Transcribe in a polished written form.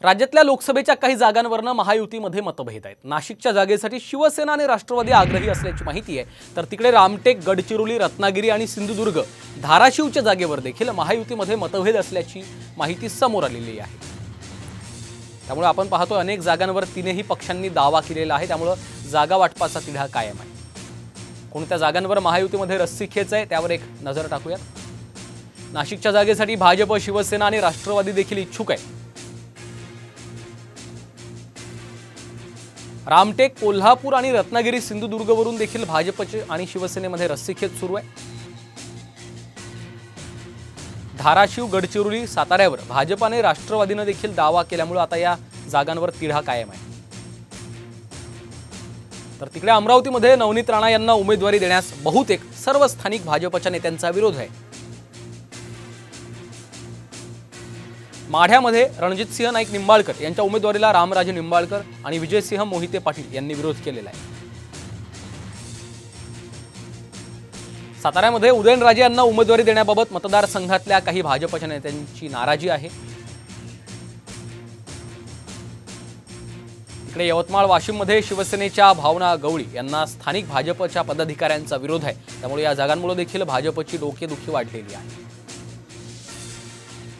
राज्यातल्या लोकसभेच्या काही जागांवरनं महायुतीमध्ये मतभेद आहेत। नाशिकच्या जागेसाठी शिवसेना आणि राष्ट्रवादी आग्रही असल्याची माहिती आहे, तर तिकडे रामटेक, गडचिरोली, रत्नागिरी आणि सिंधुदुर्ग, धाराशिवच्या जागेवर देखील महायुतीमध्ये मतभेद असल्याची माहिती समोर आलेली आहे। त्यामुळे आपण पाहतोय अनेक जागांवर तीनही पक्षांनी दावा केलेला आहे, त्यामुळे जागा वाटपाचा तिढा कायम आहे। कोणत्या जागांवर महायुतीमध्ये रस्सीखेच आहे त्यावर एक नजर टाकूयात। नाशिकच्या जागेसाठी भाजप, शिवसेना आणि राष्ट्रवादी देखील इच्छुक आहे। रामटेक, कोल्हापूर आणि रत्नागिरी, सिंधुदुर्गवरून देखील भाजपचे आणि शिवसेनेमध्ये रस्सीखेच सुरू आहे। धाराशिव, गडचिरोली, साताऱ्यावर भाजप आणि राष्ट्रवादीने देखील दावा केल्यामुळे आता या जागांवर तिढा कायम आहे। तर तिकडे अमरावतीमध्ये नवनीत राणा यांना उमेदवारी देण्यास बहुतेक सर्व स्थानिक भाजपच्या नेत्यांचा विरोध आहे। माढ्यामध्ये रणजितसिंह नाईक निंबाळकर यांच्या उमेदवारीला रामराजे निंबाळकर आणि विजयसिंह मोहिते पाटील यांनी विरोध केलेला आहे। साताऱ्यामध्ये उदयनराजे यांना उमेदवारी देण्याबाबत मतदारसंघातल्या काही भाजपच्या नेत्यांची नाराजी आहे। इकडे यवतमाळ, वाशिममध्ये शिवसेनेच्या भावना गवळी यांना स्थानिक भाजपच्या पदाधिकाऱ्यांचा विरोध आहे, त्यामुळे या जागांमुळे देखील भाजपची डोकेदुखी वाढलेली आहे।